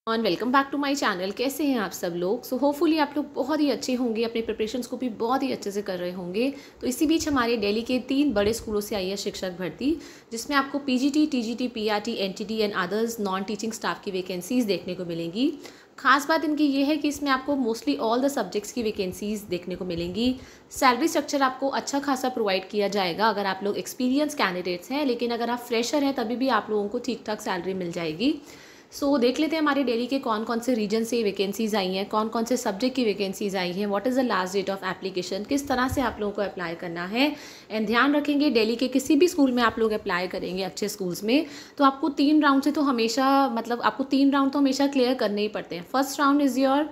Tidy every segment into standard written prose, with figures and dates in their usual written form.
और welcome back to my channel. कैसे हैं आप सब लोग? सो होपफुली आप लोग बहुत ही अच्छे होंगे, अपने प्रिपरेशंस को भी बहुत ही अच्छे से कर रहे होंगे। तो इसी बीच हमारे दिल्ली के 3 बड़े स्कूलों से आई है शिक्षक भर्ती, जिसमें आपको PGT, TGT, PRT, NTT and others non teaching staff की वैकेंसीज देखने को मिलेंगी। खास बात इनकी ये है कि इसमें आपको मोस्टली ऑल द सब्जेक्ट्स की वैकेंसीज देखने को मिलेंगी। सैलरी स्ट्रक्चर आपको अच्छा खासा प्रोवाइड किया जाएगा अगर आप लोग एक्सपीरियंस कैंडिडेट्स हैं, लेकिन अगर आप फ्रेशर हैं तभी भी आप लोगों को ठीक ठाक सैलरी मिल जाएगी। देख लेते हैं हमारे दिल्ली के कौन कौन से रीजन से वैकेंसीज आई हैं, कौन कौन से सब्जेक्ट की वैकेंसीज आई हैं, what is the last date of application, किस तरह से आप लोगों को अप्लाई करना है। एंड ध्यान रखेंगे, दिल्ली के किसी भी स्कूल में आप लोग अप्लाई करेंगे अच्छे स्कूल्स में, तो आपको 3 राउंड से तो हमेशा आपको 3 राउंड तो हमेशा क्लियर करने ही पड़ते हैं। First round is your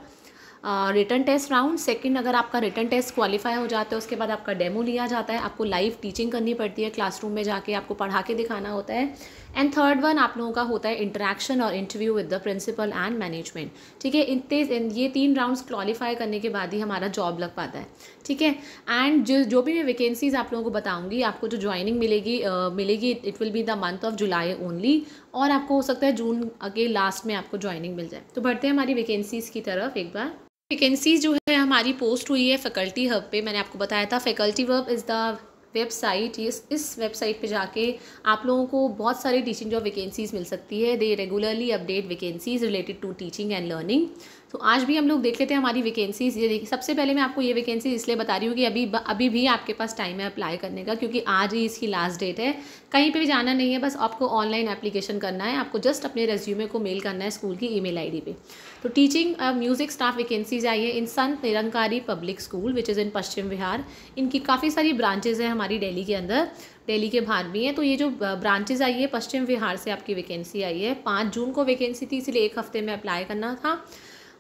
written test round. Second, अगर आपका रिटन टेस्ट क्वालिफाई हो जाता है उसके बाद आपका डेमो लिया जाता है, आपको लाइव टीचिंग करनी पड़ती है, क्लासरूम में जाके आपको पढ़ा के दिखाना होता है। एंड थर्ड वन आप लोगों का होता है इंटरेक्शन और interview with the principal and management. ठीक है, ये 3 राउंड्स क्वालिफाई करने के बाद ही हमारा जॉब लग पाता है। ठीक है, एंड जो भी मैं वैकेंसीज आप लोगों को बताऊंगी, आपको जो ज्वाइनिंग मिलेगी it will be the month of July only, और आपको हो सकता है जून के लास्ट में आपको ज्वाइनिंग मिल जाए। तो बढ़ते हैं हमारी वैकेंसीज की तरफ एक बार। वैकेंसीज जो है हमारी पोस्ट हुई है फैकल्टी हब पे। मैंने आपको बताया था faculty hub is the website. इस वेबसाइट पे जाके आप लोगों को बहुत सारी टीचिंग जॉब वैकेंसीज मिल सकती है। They regularly update vacancies related to teaching and learning. तो आज भी हम लोग देख लेते हैं हमारी वैकेंसीज। ये देखिए, सबसे पहले मैं आपको ये वैकेंसी इसलिए बता रही हूँ कि अभी भी आपके पास टाइम है अप्लाई करने का, क्योंकि आज ही इसकी लास्ट डेट है। कहीं पे भी जाना नहीं है, बस आपको ऑनलाइन एप्लीकेशन करना है। आपको जस्ट अपने रेज्यूमे को मेल करना है स्कूल की ईमेल आईडी पे। तो टीचिंग म्यूजिक स्टाफ वैकेंसीज आई है in Sant Nirankari public School which is in Paschim Vihar. इनकी काफ़ी सारी ब्रांचेज हैं हमारी दिल्ली के अंदर, दिल्ली के बाहर भी हैं। तो ये जो ब्रांचेज आई है पश्चिम विहार से आपकी वैकेंसी आई है। 5 जून को वैकेंसी थी, इसलिए 1 हफ्ते में अप्लाई करना था।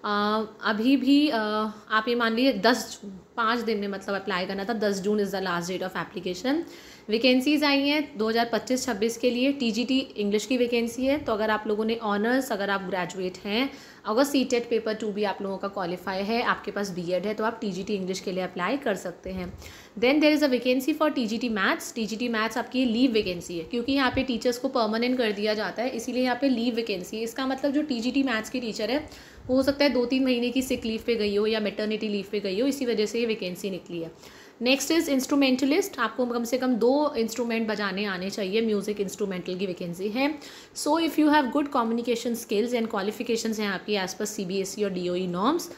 अभी भी आप ये मान लीजिए 5 दिन में मतलब अप्लाई करना था। 10 June is the last date of application. Vacancies आई हैं 2025-26 के लिए। टीजीटी इंग्लिश की वैकेंसी है, तो अगर आप लोगों ने ऑनर्स, अगर आप ग्रेजुएट हैं, अगर सीटेट पेपर 2 भी आप लोगों का क्वालिफाई है, आपके पास बीएड है, तो आप टीजीटी इंग्लिश के लिए अप्लाई कर सकते हैं। Then there is a vacancy for TGT maths. TGT maths आपकी लीव वैकेंसी है, क्योंकि यहाँ पे टीचर्स को परमानेंट कर दिया जाता है, इसीलिए यहाँ पे लीव वैकेंसी है। इसका मतलब जो टीजीटी मैथ्स की टीचर है, हो सकता है 2-3 महीने की सिक लीव पे गई हो या मेटर्निटी लीव पे गई हो, इसी वजह से ये वैकेंसी निकली है। Next is instrumentalist. आपको कम से कम 2 इंस्ट्रूमेंट बजाने आने चाहिए, म्यूजिक इंस्ट्रूमेंटल की वैकेंसी है। So if you have good communication skills and qualifications हैं आपकी एज पर सीबीएसई और डीओई नॉर्म्स,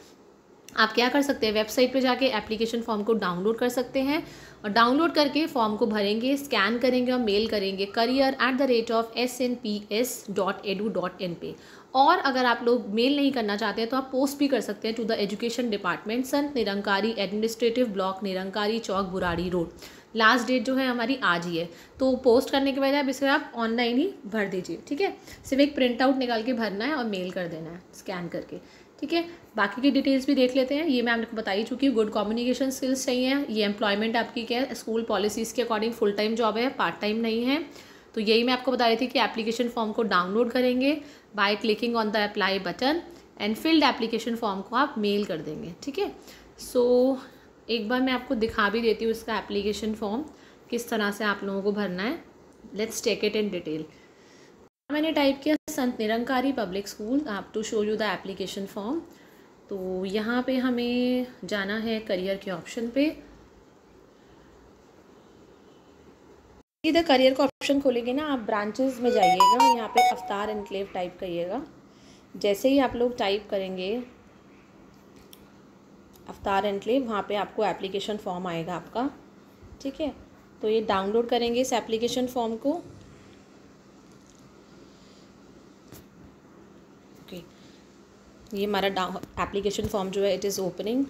आप क्या कर सकते हैं, वेबसाइट पे जाके एप्लीकेशन फॉर्म को डाउनलोड कर सकते हैं, और डाउनलोड करके फॉर्म को भरेंगे, स्कैन करेंगे और मेल करेंगे career@snps.edu.in पे। और अगर आप लोग मेल नहीं करना चाहते हैं तो आप पोस्ट भी कर सकते हैं to the education department, Sant Nirankari administrative block, Nirankari Chowk, Burari road. Last date जो है हमारी आज ही है, तो पोस्ट करने के बजाय इसे आप ऑनलाइन ही भर दीजिए। ठीक है, सिर्फ एक प्रिंट आउट निकाल के भरना है और मेल कर देना है स्कैन करके। ठीक है, बाकी की डिटेल्स भी देख लेते हैं। ये मैं आपको बता ही चुकी हूँ, गुड कम्युनिकेशन स्किल्स चाहिए। ये एम्प्लॉयमेंट आपकी क्या है, स्कूल पॉलिसीज़ के अकॉर्डिंग फुल टाइम जॉब है, पार्ट टाइम नहीं है। तो यही मैं आपको बता रही थी कि एप्लीकेशन फॉर्म को डाउनलोड करेंगे by clicking on the apply button, and field application form को आप मेल कर देंगे। ठीक है, एक बार मैं आपको दिखा भी देती हूँ इसका एप्लीकेशन फॉर्म किस तरह से आप लोगों को भरना है। Let's take it in detail. मैंने टाइप किया संत निरंकारी पब्लिक स्कूल, आप to show you the application form. तो यहाँ पे हमें जाना है करियर के ऑप्शन पे। इधर करियर का ऑप्शन खोलेंगे ना, आप ब्रांचेस में जाइएगा, यहाँ पे अवतार एनक्लेव टाइप करिएगा। जैसे ही आप लोग टाइप करेंगे अवतार एनक्लेव, वहाँ पे आपको एप्लीकेशन फॉर्म आएगा आपका। ठीक है, तो ये डाउनलोड करेंगे इस एप्लीकेशन फॉर्म को। ओके, ये हमारा एप्लीकेशन फॉर्म जो है it is opening.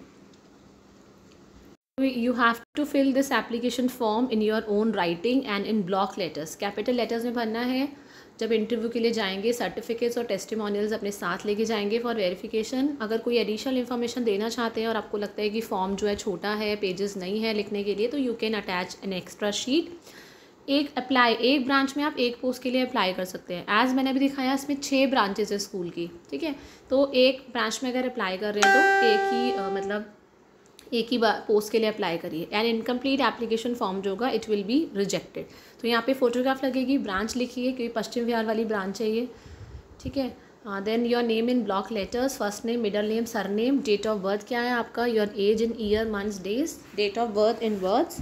You have to fill this application form in your own writing and in block letters. Capital letters में भरना है। जब इंटरव्यू के लिए जाएंगे सर्टिफिकेट्स और टेस्टिमोनियल्स अपने साथ लेके जाएंगे फॉर वेरिफिकेशन। अगर कोई एडिशनल इन्फॉर्मेशन देना चाहते हैं और आपको लगता है कि फॉर्म जो है छोटा है, पेजेस नहीं है लिखने के लिए, तो you can attach an extra sheet. एक ब्रांच में आप एक पोस्ट के लिए अप्लाई कर सकते हैं। एज मैंने अभी दिखाया, इसमें 6 ब्रांचेज है स्कूल की। ठीक है, तो एक ब्रांच में अगर अप्लाई कर रहे हैं तो एक ही पोस्ट के लिए अप्लाई करिए। एंड इनकम्प्लीट एप्लीकेशन फॉर्म जो होगा इट विल बी रिजेक्टेड। तो यहाँ पे फोटोग्राफ लगेगी, ब्रांच लिखिए, क्योंकि पश्चिम विहार वाली ब्रांच है ये। ठीक है, then your name in block letters, first name, middle name, surname, date of birth क्या है आपका, your age in year months days, date of birth in words,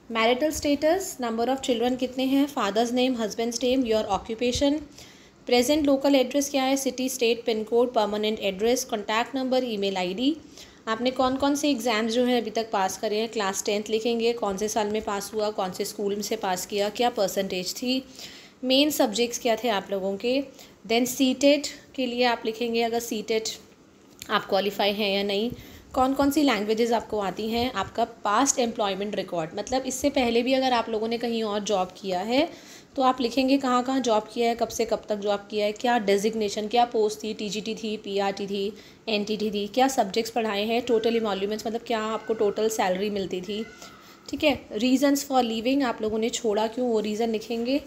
marital status, number of children कितने हैं, father's name, husband's name, your occupation, present local address क्या है, city, state, pin code, permanent address, contact number, email ID, आपने कौन कौन से exams जो है अभी तक पास करे हैं, क्लास 10th लिखेंगे, कौन से साल में पास हुआ, कौन से स्कूल से पास किया, क्या परसेंटेज थी, मेन सब्जेक्ट्स क्या थे आप लोगों के, देन सीटेट के लिए आप लिखेंगे अगर सीटेट आप क्वालिफाई हैं या नहीं, कौन कौन सी लैंग्वेजेस आपको आती हैं, आपका पास्ट एम्प्लॉयमेंट रिकॉर्ड, मतलब इससे पहले भी अगर आप लोगों ने कहीं और जॉब किया है तो आप लिखेंगे कहाँ कहाँ जॉब किया है, कब से कब तक जॉब किया है, क्या डेजिग्नेशन, क्या पोस्ट थी, टीजीटी थी, पीआरटी थी, एनटीटी थी, क्या सब्जेक्ट्स पढ़ाए हैं, टोटल इमोल्यूमेंट्स मतलब क्या आपको टोटल सैलरी मिलती थी, ठीक है, रीजंस फॉर लीविंग आप लोगों ने छोड़ा क्यों वो रीज़न लिखेंगे,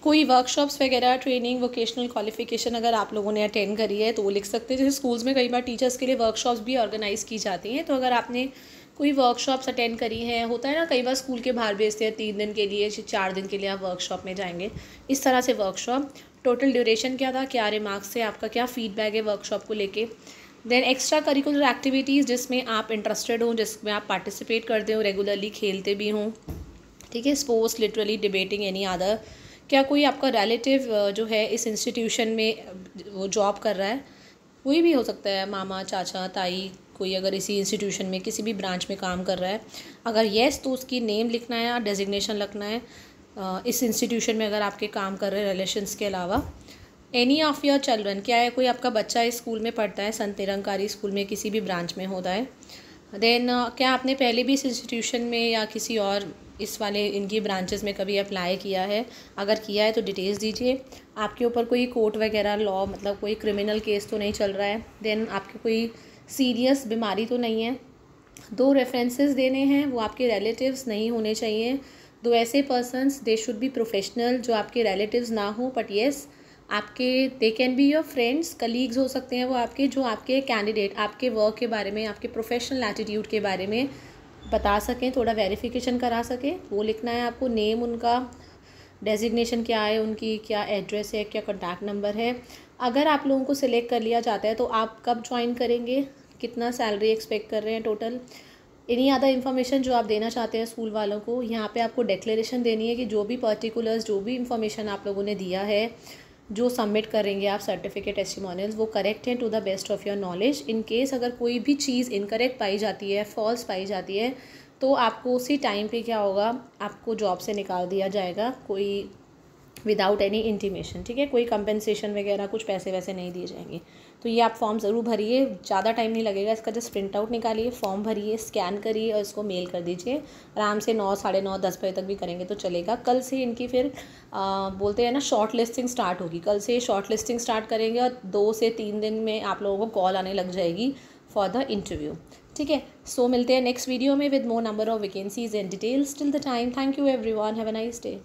कोई वर्कशॉप्स वगैरह, ट्रेनिंग, वोकेशनल क्वालिफिकेशन अगर आप लोगों ने अटेंड करी है तो वो लिख सकते हैं। जैसे स्कूल्स में कई बार टीचर्स के लिए वर्कशॉप्स भी ऑर्गेनाइज़ की जाती हैं, तो अगर आपने कोई वर्कशॉप्स अटेंड करी हैं, होता है ना कई बार स्कूल के बाहर भेजते हैं 3 दिन के लिए, 4 दिन के लिए आप वर्कशॉप में जाएंगे, इस तरह से वर्कशॉप, टोटल ड्यूरेशन क्या था, क्या रिमार्क्स थे, आपका क्या फीडबैक है वर्कशॉप को लेके, देन एक्स्ट्रा करिकुलर एक्टिविटीज़ जिसमें आप इंटरेस्टेड हों, जिसमें आप पार्टिसिपेट करते हो, रेगुलरली खेलते भी हों, ठीक है, sports, literally, debating, any other, क्या कोई आपका रिलेटिव जो है इस इंस्टीट्यूशन में वो जॉब कर रहा है, कोई भी हो सकता है, मामा, चाचा, ताई, कोई अगर इसी इंस्टीट्यूशन में किसी भी ब्रांच में काम कर रहा है, अगर येस तो उसकी नेम लिखना है और डेजिग्नेशन लिखना है, इस इंस्टीट्यूशन में अगर आपके काम कर रहे हैं रिलेशंस के अलावा, एनी ऑफ योर चिल्ड्रन, क्या है कोई आपका बच्चा इस स्कूल में पढ़ता है, संत निरंकारी स्कूल में किसी भी ब्रांच में होता है, देन क्या आपने पहले भी इस इंस्टीट्यूशन में या किसी और इस वाले इनकी ब्रांचेस में कभी अप्लाई किया है, अगर किया है तो डिटेल्स दीजिए, आपके ऊपर कोई कोर्ट वगैरह लॉ मतलब कोई क्रिमिनल केस तो नहीं चल रहा है, देन आपकी कोई सीरियस बीमारी तो नहीं है, 2 रेफरेंसेस देने हैं, वो आपके रिलेटिव्स नहीं होने चाहिए, 2 ऐसे persons, they should be professional जो आपके रिलेटिव्स ना हो, बट येस आपके they can be your friends, colleagues हो सकते हैं वो आपके, जो आपके कैंडिडेट आपके वर्क के बारे में, आपके प्रोफेशनल एटीट्यूड के बारे में बता सकें, थोड़ा वेरिफिकेशन करा सकें, वो लिखना है आपको, नेम उनका, डेजिग्नेशन क्या है उनकी, क्या एड्रेस है, क्या कॉन्टैक्ट नंबर है, अगर आप लोगों को सिलेक्ट कर लिया जाता है तो आप कब ज्वाइन करेंगे, कितना सैलरी एक्सपेक्ट कर रहे हैं टोटल, एनी अदर इन्फॉर्मेशन जो आप देना चाहते हैं स्कूल वालों को, यहाँ पे आपको डिक्लेरेशन देनी है कि जो भी पर्टिकुलर्स, जो भी इन्फॉर्मेशन आप लोगों ने दिया है, जो सबमिट करेंगे आप सर्टिफिकेट, टेस्टिमोनियल्स, वो करेक्ट हैं to the best of your knowledge. In case अगर कोई भी चीज़ इनकरेक्ट पाई जाती है, फॉल्स पाई जाती है, तो आपको उसी टाइम पे क्या होगा, आपको जॉब से निकाल दिया जाएगा, कोई विदाउट एनी इंटीमेशन, ठीक है, कोई कंपेंसेशन वगैरह कुछ पैसे वैसे नहीं दिए जाएंगे। तो ये आप फॉर्म ज़रूर भरिए, ज़्यादा टाइम नहीं लगेगा, इसका जस्ट प्रिंट आउट निकालिए, फॉर्म भरिए, स्कैन करिए और इसको मेल कर दीजिए, आराम से 9, साढ़े 9, 10 बजे तक भी करेंगे तो चलेगा। कल से इनकी फिर बोलते हैं ना शॉर्ट लिस्टिंग स्टार्ट होगी, कल से शॉर्ट लिस्टिंग स्टार्ट करेंगे और 2 से 3 दिन में आप लोगों को कॉल आने लग जाएगी फॉर द इंटरव्यू, ठीक है। सो मिलते हैं नेक्स्ट वीडियो में with more number of vacancies and details. Till the time, thank you everyone, have a nice day.